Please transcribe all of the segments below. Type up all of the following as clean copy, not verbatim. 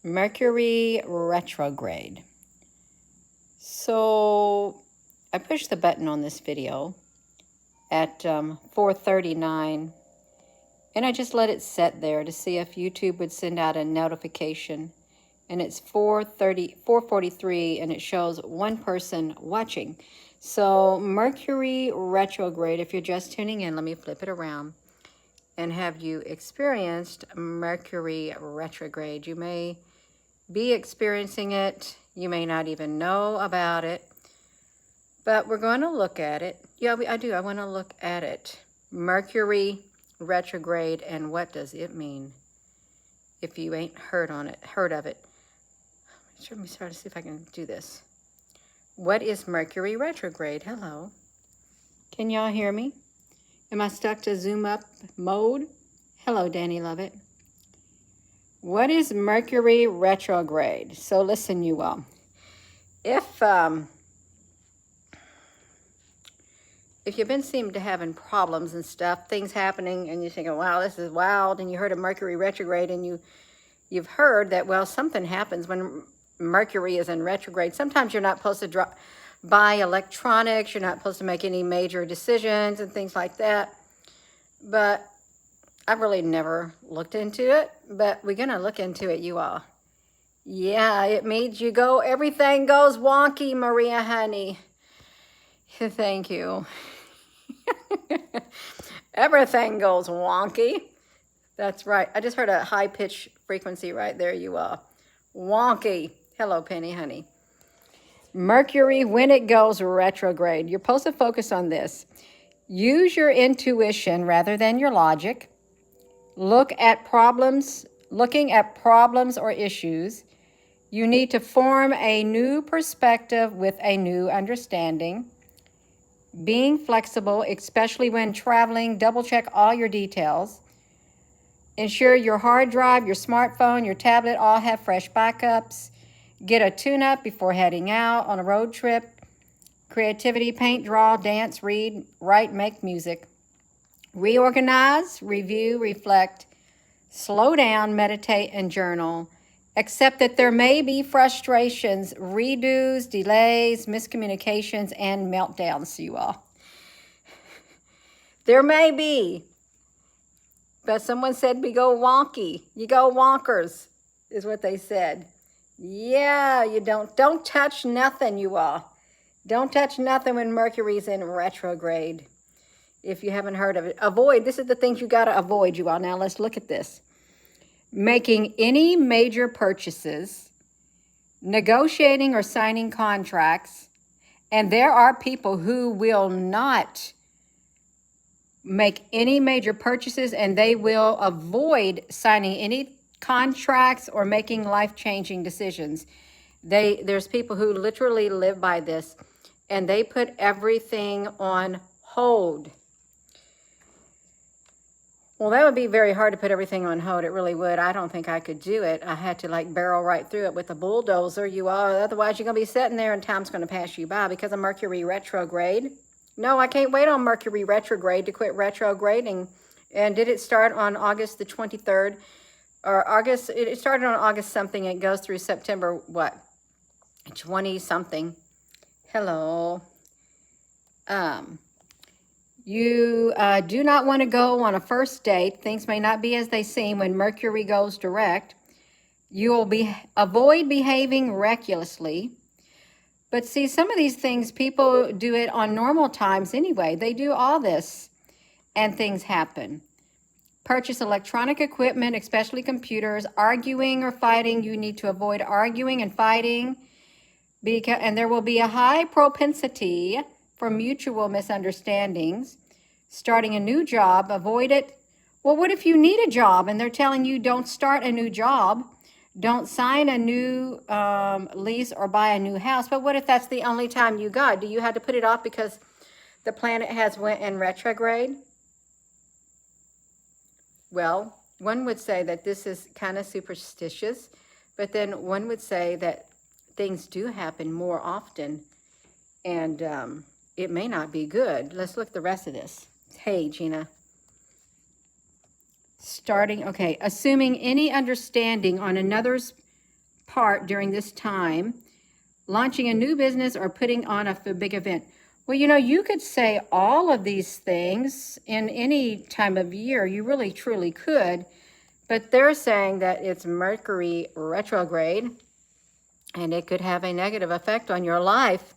Mercury Retrograde. So I pushed the button on this video at 4:39, and I just let it sit there to see if YouTube would send out a notification. And it's 4:43, and it shows one person watching. So Mercury Retrograde, if you're just tuning in, let me flip it around. And have you experienced Mercury Retrograde? You may be experiencing it. You may not even know about it. But we're going to look at it. Yeah, I do. I want to look at it. Mercury Retrograde, and what does it mean? If you ain't heard of it. Let me try to see if I can do this. What is Mercury Retrograde? Hello. Can y'all hear me? Am I stuck to zoom up mode? Hello, Danny Lovett. What is Mercury Retrograde? So listen, you all. If you've been seemed to having problems and stuff, things happening, and you're thinking, wow, this is wild, and you heard of Mercury Retrograde, and you've heard that, well, something happens when Mercury is in retrograde. Sometimes you're not supposed to buy electronics, you're not supposed to make any major decisions and things like that. But I've really never looked into it, but we're going to look into it, you all. Yeah, it means everything goes wonky, Maria, honey. Thank you. Everything goes wonky. That's right. I just heard a high-pitched frequency right there, you all. Wonky. Hello, Penny, honey. Mercury, when it goes retrograde, you're supposed to focus on this. Use your intuition rather than your logic. Looking at problems or issues. You need to form a new perspective with a new understanding. Being flexible, especially when traveling, double check all your details. Ensure your hard drive, your smartphone, your tablet all have fresh backups. Get a tune-up before heading out on a road trip. Creativity, paint, draw, dance, read, write, make music. Reorganize, review, reflect, slow down, meditate, and journal. Accept that there may be frustrations, redos, delays, miscommunications, and meltdowns, you all. There may be. But someone said we go wonky. You go wonkers, is what they said. Yeah, you don't touch nothing, you all. Don't touch nothing when Mercury's in retrograde. If you haven't heard of it. Avoid. This is the things you got to avoid, you all. Now let's look at this. Making any major purchases, negotiating or signing contracts, and there are people who will not make any major purchases, and they will avoid signing any contracts or making life-changing decisions. There's people who literally live by this, and they put everything on hold. Well, that would be very hard to put everything on hold. It really would. I don't think I could do it. I had to barrel right through it with a bulldozer, you all. Otherwise, you're going to be sitting there and time's going to pass you by because of Mercury retrograde. No, I can't wait on Mercury retrograde to quit retrograding. And did it start on August the 23rd? Or August, it started on August something. It goes through September, what? 20 something. Hello. You do not want to go on a first date. Things may not be as they seem when Mercury goes direct. You will avoid behaving recklessly. But see, some of these things, people do it on normal times anyway. They do all this, and things happen. Purchase electronic equipment, especially computers. Arguing or fighting, you need to avoid arguing and fighting. And there will be a high propensity for mutual misunderstandings. Starting a new job, avoid it. Well, what if you need a job and they're telling you don't start a new job? Don't sign a new lease or buy a new house. But what if that's the only time you got? Do you have to put it off because the planet has went in retrograde? Well, one would say that this is kind of superstitious, but then one would say that things do happen more often, and it may not be good. Let's look at the rest of this. Hey, Gina. Assuming any understanding on another's part during this time, launching a new business or putting on a big event. Well, you know, you could say all of these things in any time of year. You really, truly could. But they're saying that it's Mercury retrograde, and it could have a negative effect on your life,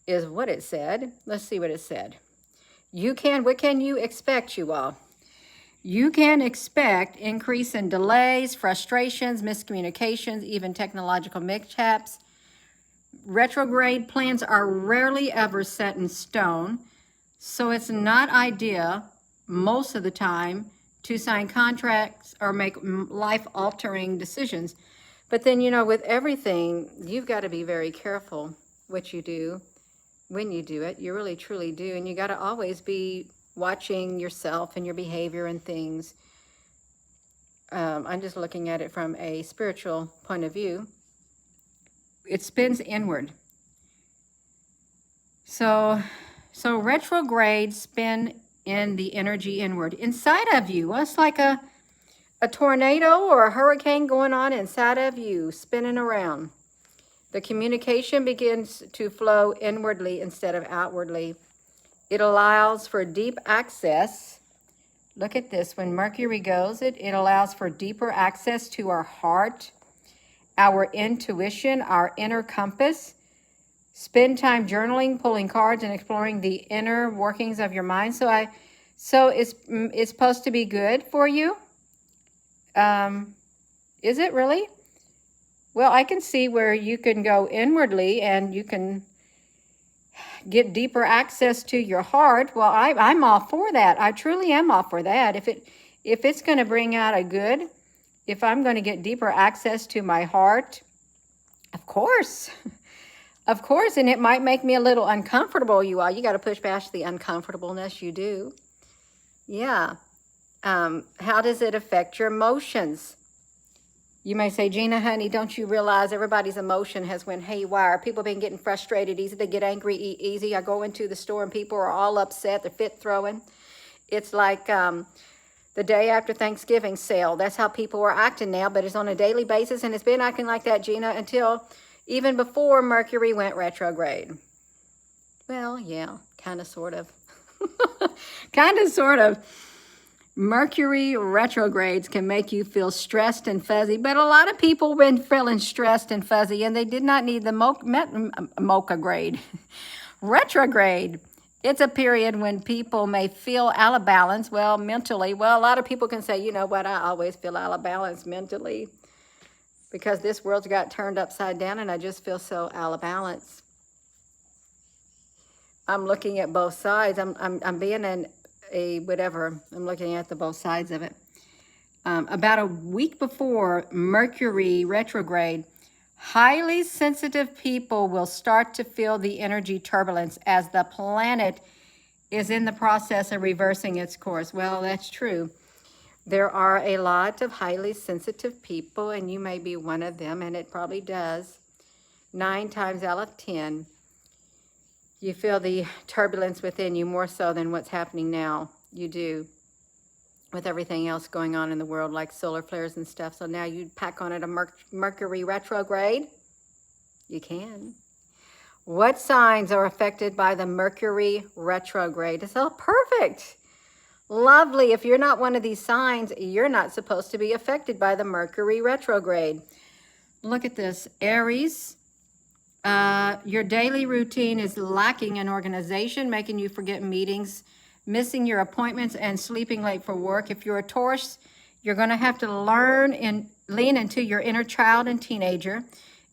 is what it said. Let's see what it said. What can you expect, you all? You can expect increase in delays, frustrations, miscommunications, even technological mishaps. Retrograde plans are rarely ever set in stone, so it's not ideal most of the time to sign contracts or make life-altering decisions. But then, you know, with everything, you've got to be very careful what you do when you do it. You really, truly do. And you got to always be watching yourself and your behavior and things. I'm just looking at it from a spiritual point of view. It spins inward. So retrograde spin in the energy inward inside of you. Well, it's like a tornado or a hurricane going on inside of you, spinning around. The communication begins to flow inwardly instead of outwardly. It allows for deep access. Look at this. When Mercury goes, it allows for deeper access to our heart, our intuition, our inner compass. Spend time journaling, pulling cards, and exploring the inner workings of your mind. So it's supposed to be good for you. Is it really? Well, I can see where you can go inwardly and you can get deeper access to your heart. Well, I'm all for that. I truly am all for that. If it's going to bring out a good, if I'm going to get deeper access to my heart, of course. Of course, and it might make me a little uncomfortable, you all. You got to push past the uncomfortableness, you do. Yeah. How does it affect your emotions? You may say, Gina, honey, don't you realize everybody's emotion has went haywire? People have been getting frustrated easy. They get angry easy. I go into the store and people are all upset. They're fit throwing. It's like the day after Thanksgiving sale. That's how people are acting now, but it's on a daily basis, and it's been acting like that, Gina, until even before Mercury went retrograde. Well, yeah, kind of, sort of. Kind of, sort of. Mercury retrogrades can make you feel stressed and fuzzy, but a lot of people have been feeling stressed and fuzzy, and they did not need the mocha grade. Retrograde. It's a period when people may feel out of balance, well, mentally. Well, a lot of people can say, you know what, I always feel out of balance mentally because this world's got turned upside down and I just feel so out of balance. I'm looking at both sides. I'm being I'm looking at both sides of it. About a week before Mercury retrograde, highly sensitive people will start to feel the energy turbulence as the planet is in the process of reversing its course. Well, that's true. There are a lot of highly sensitive people, and you may be one of them, and it probably does. 9 times out of 10, you feel the turbulence within you more so than what's happening now. You do, with everything else going on in the world, like solar flares and stuff. So now you pack on it a Mercury retrograde. You can. What signs are affected by the Mercury retrograde? It's all perfect. Lovely. If you're not one of these signs, you're not supposed to be affected by the Mercury retrograde. Look at this. Aries. Your daily routine is lacking in organization, making you forget meetings, missing your appointments, and sleeping late for work. If you're a Taurus, you're going to have to learn and lean into your inner child and teenager.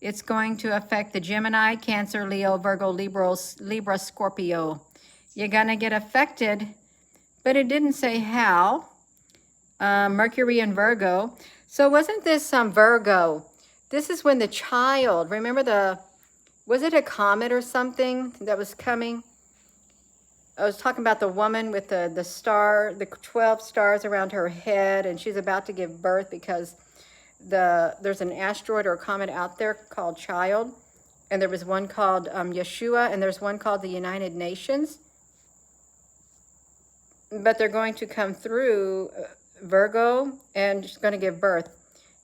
It's going to affect the Gemini, Cancer, Leo, Virgo, Libra, Scorpio. You're going to get affected, but it didn't say how. Mercury and Virgo. So wasn't this Virgo? This is when the child, remember was it a comet or something that was coming? I was talking about the woman with the star, the 12 stars around her head, and she's about to give birth because there's an asteroid or a comet out there called Child, and there was one called Yeshua, and there's one called the United Nations. But they're going to come through Virgo, and she's going to give birth.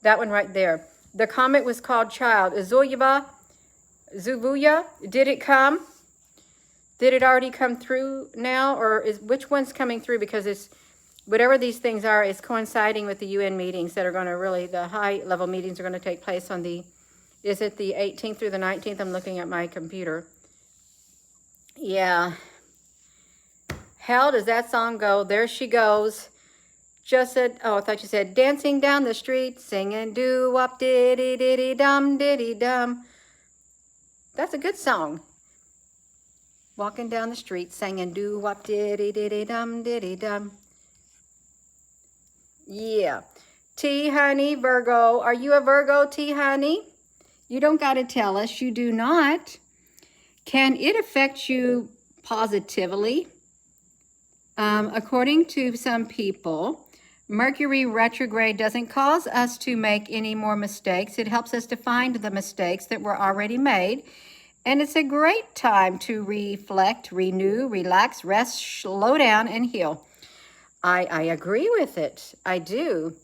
That one right there. The comet was called Child. Zuvuya, did it come? Did it already come through now? Or which one's coming through? Because it's, whatever these things are, it's coinciding with the UN meetings that are going to really, the high level meetings are going to take place on the, is it the 18th through the 19th? I'm looking at my computer. Yeah. How does that song go? There she goes. Just said, oh, I thought you said dancing down the street, singing doo-wop, diddy-diddy-dum, diddy-dum. That's a good song. Walking down the street, singing doo-wop, diddy-diddy-dum, diddy-dum. Yeah. T, honey, Virgo. Are you a Virgo, T, honey? You don't got to tell us. You do not. Can it affect you positively? According to some people, Mercury retrograde doesn't cause us to make any more mistakes. It helps us to find the mistakes that were already made. And it's a great time to reflect, renew, relax, rest, slow down, and heal. I agree with it. I do.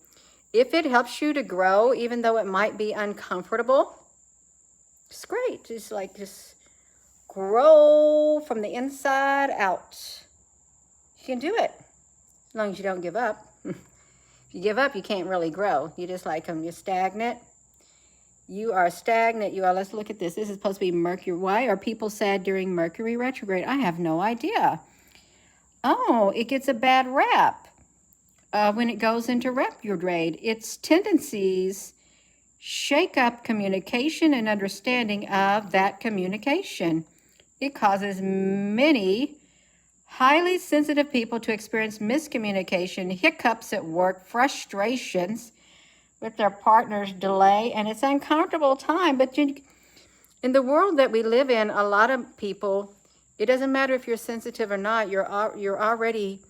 If it helps you to grow, even though it might be uncomfortable, it's great. Just like, just grow from the inside out. You can do it, as long as you don't give up. If you give up, you can't really grow. You just like you're stagnant. You are stagnant. You are, let's look at this. This is supposed to be Mercury. Why are people sad during Mercury retrograde? I have no idea. Oh, it gets a bad rap when it goes into retrograde. Its tendencies shake up communication and understanding of that communication. It causes many highly sensitive people to experience miscommunication, hiccups at work, frustrations with their partner's delay, and it's an uncomfortable time. But in the world that we live in, a lot of people, it doesn't matter if you're sensitive or not, you're already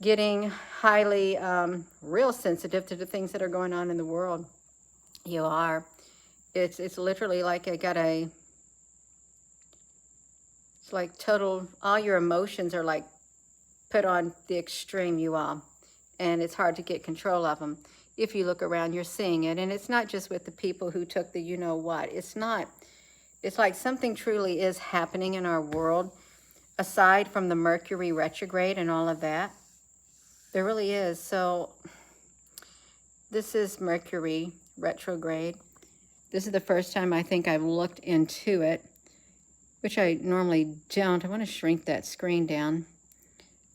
getting highly, real sensitive to the things that are going on in the world. You are. It's literally like it's like total, all your emotions are like put on the extreme, you are. And it's hard to get control of them. If you look around, you're seeing it. And it's not just with the people who took the you know what. It's not. It's like something truly is happening in our world, aside from the Mercury retrograde and all of that. There really is. So this is Mercury retrograde. This is the first time I think I've looked into it, which I normally don't. I want to shrink that screen down.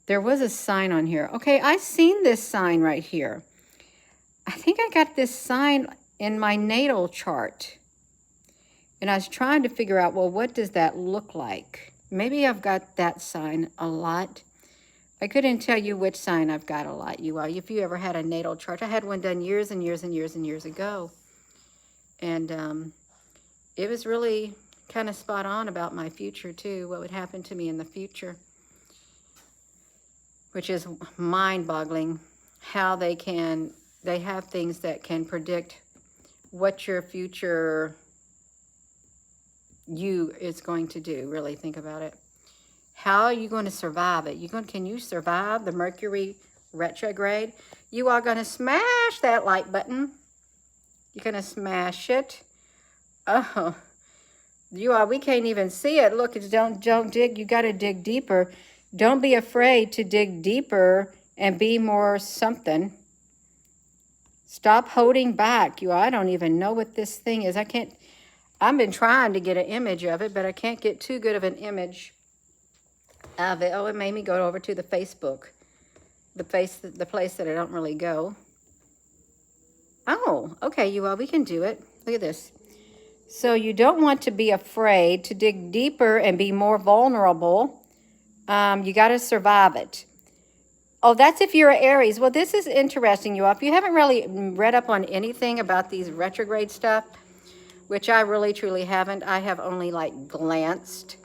There was a sign on here. Okay, I've seen this sign right here. I think I got this sign in my natal chart. And I was trying to figure out, well, what does that look like? Maybe I've got that sign a lot. I couldn't tell you which sign I've got a lot, you all. If you ever had a natal chart. I had one done years and years and years and years ago. And it was really kind of spot on about my future too, what would happen to me in the future, which is mind-boggling how they have things that can predict what your future you is going to do. Really think about it. How are you going to survive it? Can you survive the Mercury retrograde? You are going to smash that like button. You're going to smash it. Oh, we can't even see it. Look, it's don't dig. You got to dig deeper. Don't be afraid to dig deeper and be more something. Stop holding back. I don't even know what this thing is. I've been trying to get an image of it, but I can't get too good of an image of it. Oh, it made me go over to the Facebook, the place that I don't really go. Oh, okay, we can do it. Look at this. So you don't want to be afraid to dig deeper and be more vulnerable. You got to survive it. Oh, that's if you're an Aries. Well, this is interesting, you all. If you haven't really read up on anything about these retrograde stuff, which I really truly haven't, I have only like glanced.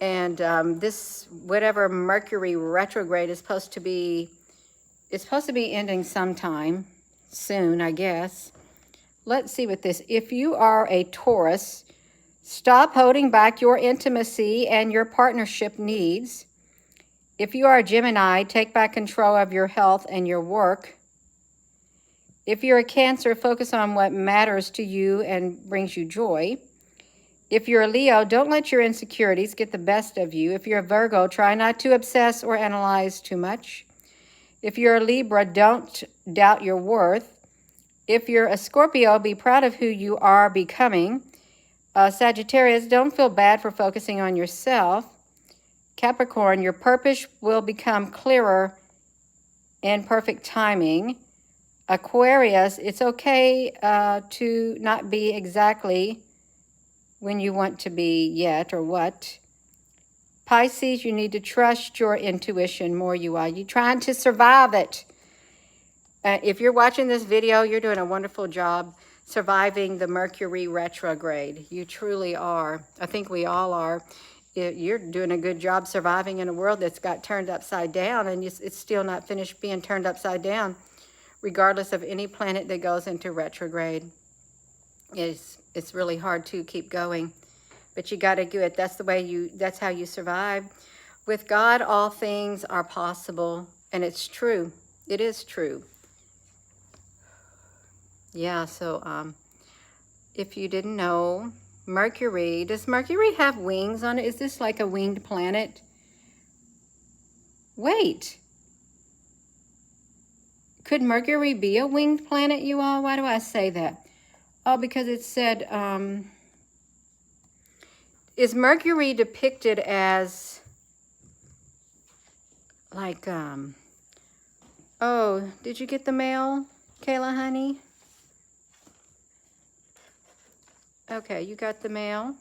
And this, whatever Mercury retrograde is supposed to be, it's supposed to be ending sometime soon, I guess. Let's see what this, if you are a Taurus, stop holding back your intimacy and your partnership needs. If you are a Gemini, take back control of your health and your work. If you're a Cancer, focus on what matters to you and brings you joy. If you're a Leo, don't let your insecurities get the best of you. If you're a Virgo, try not to obsess or analyze too much. If you're a Libra, don't doubt your worth. If you're a Scorpio, be proud of who you are becoming. Sagittarius, don't feel bad for focusing on yourself. Capricorn, your purpose will become clearer in perfect timing. Aquarius, it's okay to not be exactly when you want to be yet or what. Pisces, you need to trust your intuition more. You're trying to survive it. If you're watching this video, you're doing a wonderful job surviving the Mercury retrograde. You truly are. I think we all are. You're doing a good job surviving in a world that's got turned upside down, and it's still not finished being turned upside down, regardless of any planet that goes into retrograde. It's really hard to keep going, but you got to do it. That's how you survive. With God, all things are possible, and it's true. It is true. Yeah, so if you didn't know, Mercury, does Mercury have wings on it? Is this like a winged planet? Wait. Could Mercury be a winged planet, you all? Why do I say that? Oh, because it said, is Mercury depicted as like, oh, did you get the mail, Kayla, honey? Okay, you got the mail.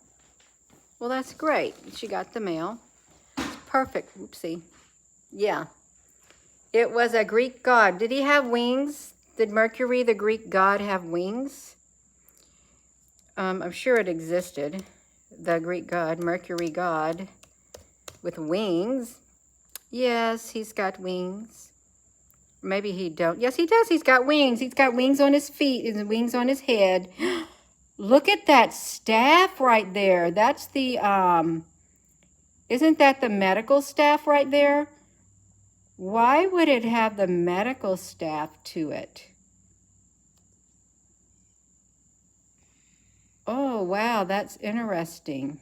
Well, that's great. She got the mail. Perfect. Oopsie. Yeah. It was a Greek god. Did he have wings? Did Mercury, the Greek god, have wings? I'm sure it existed. The Greek god, Mercury god, with wings. Yes, he's got wings. Maybe he don't. Yes, he does. He's got wings. He's got wings on his feet and wings on his head. Look at that staff right there. That's the, isn't that the medical staff right there? Why would it have the medical staff to it? Oh, wow, that's interesting.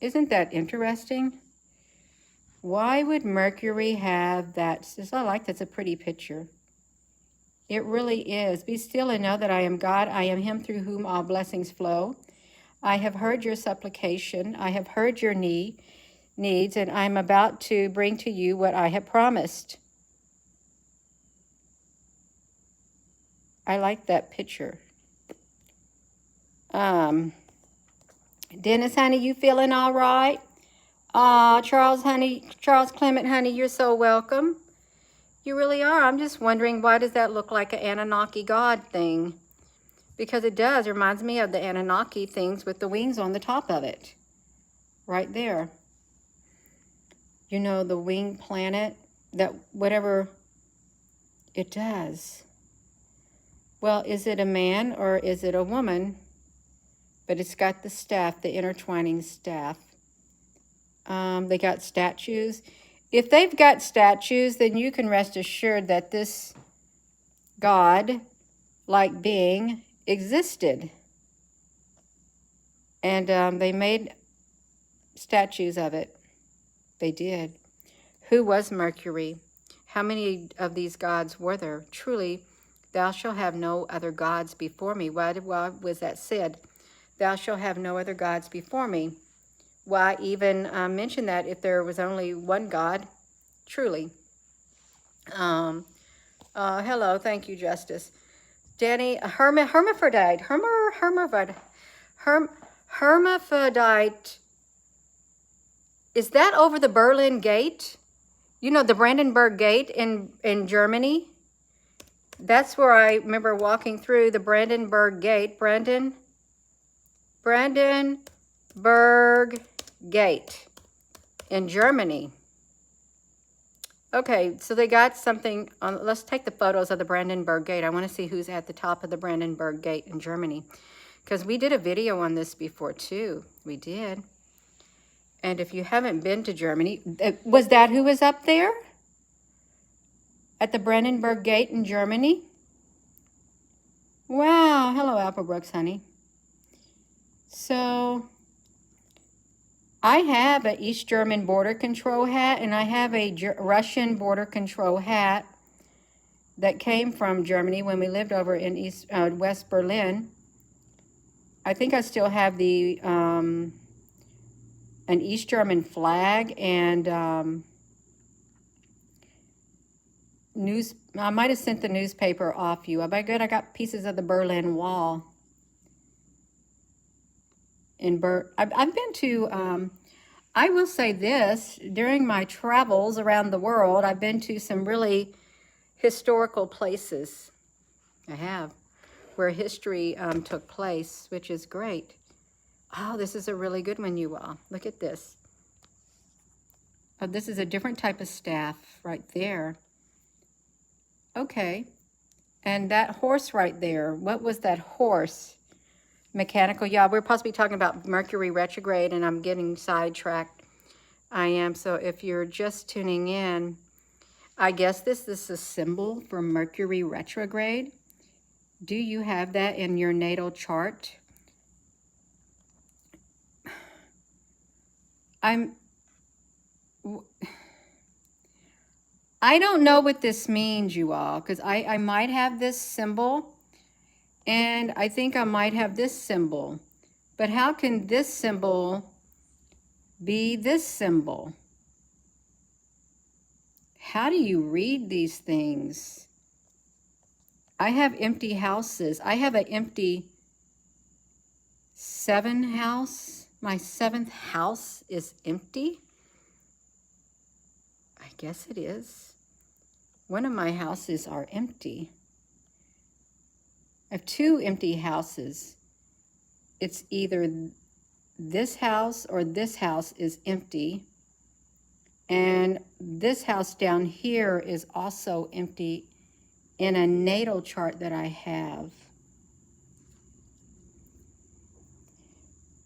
Isn't that interesting? Why would Mercury have that? I like that's a pretty picture. It really is. Be still and know that I am God. I am him through whom all blessings flow. I have heard your supplication. I have heard your needs, and I am about to bring to you what I have promised. I like that picture. Dennis, honey, you feeling all right? Charles Clement, honey, you're so welcome. You really are. I'm just wondering, why does that look like an Anunnaki god thing? Because it does. It reminds me of the Anunnaki things with the wings on the top of it. Right there. You know, the winged planet, that whatever it does. Well, is it a man or is it a woman? But it's got the staff, the intertwining staff. They got statues. If they've got statues, then you can rest assured that this God-like being existed. And they made statues of it. They did. Who was Mercury? How many of these gods were there? Truly, thou shalt have no other gods before me. Why was that said? Thou shalt have no other gods before me. Why even mention that if there was only one God? Truly. Hello, thank you, Justice. Danny, hermaphrodite. Hermaphrodite. Is that over the Berlin Gate? You know, the Brandenburg Gate in Germany? That's where I remember walking through the Brandenburg Gate. Brandenburg Gate in Germany. Okay, so they got something on. Let's take the photos of the Brandenburg Gate. I want to see who's at the top of the Brandenburg Gate in Germany. Because we did a video on this before too. We did. And if you haven't been to Germany, was that who was up there? at the Brandenburg Gate in Germany. Wow, hello Applebrooks, honey. So I have an East German border control hat, and I have a Russian border control hat that came from Germany when we lived over in West Berlin. I think I still have the an East German flag and I might have sent the newspaper off you. But good, I got pieces of the Berlin Wall. I've been to, I will say this, during my travels around the world, I've been to some really historical places. I have, where history took place, which is great. Oh, this is a really good one, you all. Look at this. Oh, this is a different type of staff right there. Okay. And that horse right there, what was that horse? Mechanical. Yeah, we're possibly talking about Mercury retrograde, and I'm getting sidetracked. I am. So if you're just tuning in, I guess this is a symbol for Mercury retrograde. Do you have that in your natal chart? I don't know what this means, you all, because I might have this symbol, and I think I might have this symbol. But how can this symbol be this symbol? How do you read these things? I have empty houses. I have an empty 7th house. My 7th house is empty. I guess it is. One of my houses are empty. I have 2 empty houses. It's either this house or this house is empty. And this house down here is also empty in a natal chart that I have.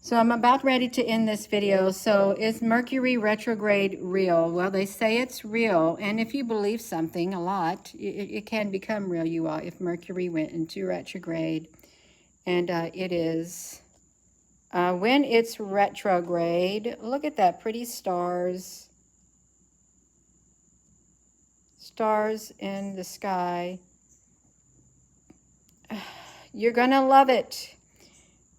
So I'm about ready to end this video. So is Mercury retrograde real? Well, they say it's real. And if you believe something a lot, it can become real, you all, if Mercury went into retrograde. And it is. When it's retrograde, look at that, pretty stars. Stars in the sky. You're going to love it.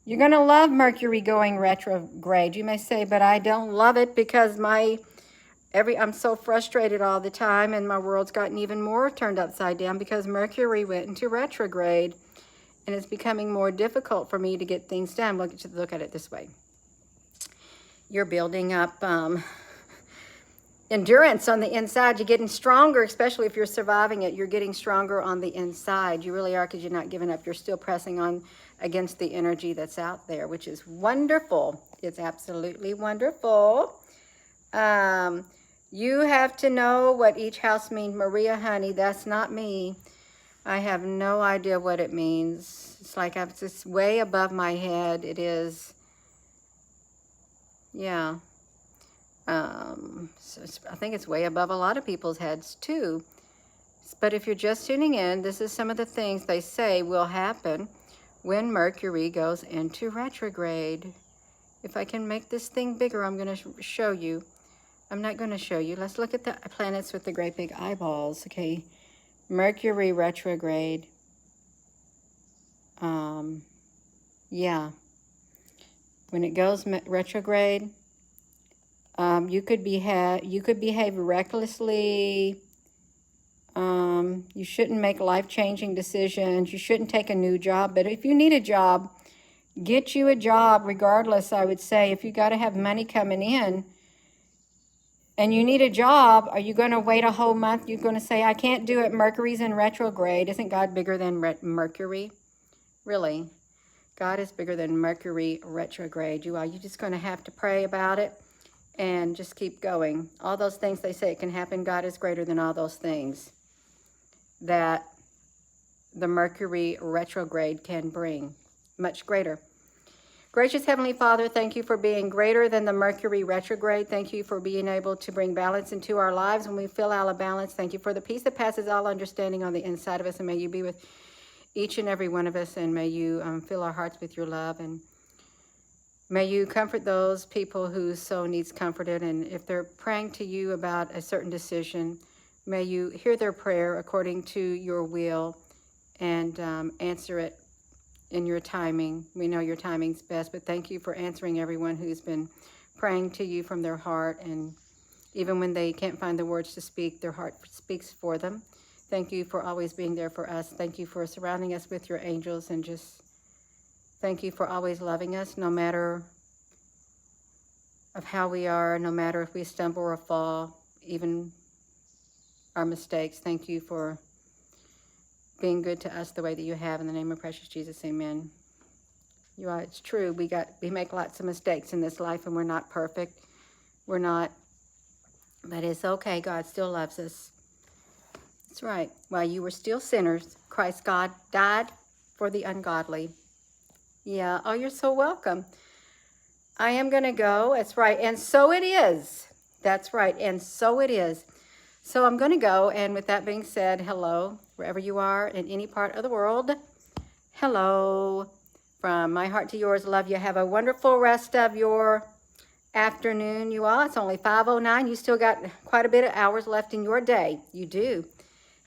You're going to love Mercury going retrograde. You may say, but I don't love it because I'm so frustrated all the time, and my world's gotten even more turned upside down because Mercury went into retrograde, and it's becoming more difficult for me to get things done. Look at it this way. You're building up endurance on the inside. You're getting stronger, especially if you're surviving it. You're getting stronger on the inside. You really are, because you're not giving up. You're still pressing on against the energy that's out there, which is wonderful. It's absolutely wonderful. You have to know what each house means. Maria, honey, that's not me. I have no idea what it means. It's like it's just way above my head. It is. Yeah. So I think it's way above a lot of people's heads too. But if you're just tuning in, this is some of the things they say will happen when Mercury goes into retrograde. If I can make this thing bigger, I'm going to show you. I'm not going to show you. Let's look at the planets with the great big eyeballs. Okay. Mercury retrograde. Yeah. When it goes retrograde, you could behave recklessly. You shouldn't make life-changing decisions. You shouldn't take a new job. But if you need a job, get you a job regardless, I would say. If you got to have money coming in and you need a job, are you going to wait a whole month? You're going to say, I can't do it. Mercury's in retrograde. Isn't God bigger than Mercury? Really? God is bigger than Mercury retrograde. You're just going to have to pray about it and just keep going. All those things they say it can happen, God is greater than all those things that the Mercury retrograde can bring. Much greater. Gracious Heavenly Father, thank you for being greater than the Mercury Retrograde. Thank you for being able to bring balance into our lives when we feel out of balance. Thank you for the peace that passes all understanding on the inside of us, and may you be with each and every one of us, and may you fill our hearts with your love, and may you comfort those people whose soul needs comforted, and if they're praying to you about a certain decision, may you hear their prayer according to your will and answer it in your timing. We know your timing's best, but thank you for answering everyone who's been praying to you from their heart, and even when they can't find the words to speak, their heart speaks for them. Thank you for always being there for us. Thank you for surrounding us with your angels, and just thank you for always loving us, no matter of how we are, no matter if we stumble or fall, even our mistakes. Thank you for being good to us the way that you have. In the name of precious Jesus, amen. You are, it's true. We make lots of mistakes in this life, and we're not perfect. We're not, but it's okay. God still loves us. That's right. While you were still sinners, Christ God died for the ungodly. Yeah. Oh, you're so welcome. I am going to go. That's right. And so it is. That's right. And so it is. So I'm going to go. And with that being said, hello, wherever you are in any part of the world. Hello. From my heart to yours, love you. Have a wonderful rest of your afternoon, you all. It's only 5:09. You still got quite a bit of hours left in your day. You do.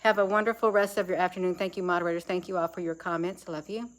Have a wonderful rest of your afternoon. Thank you, moderators. Thank you all for your comments. Love you.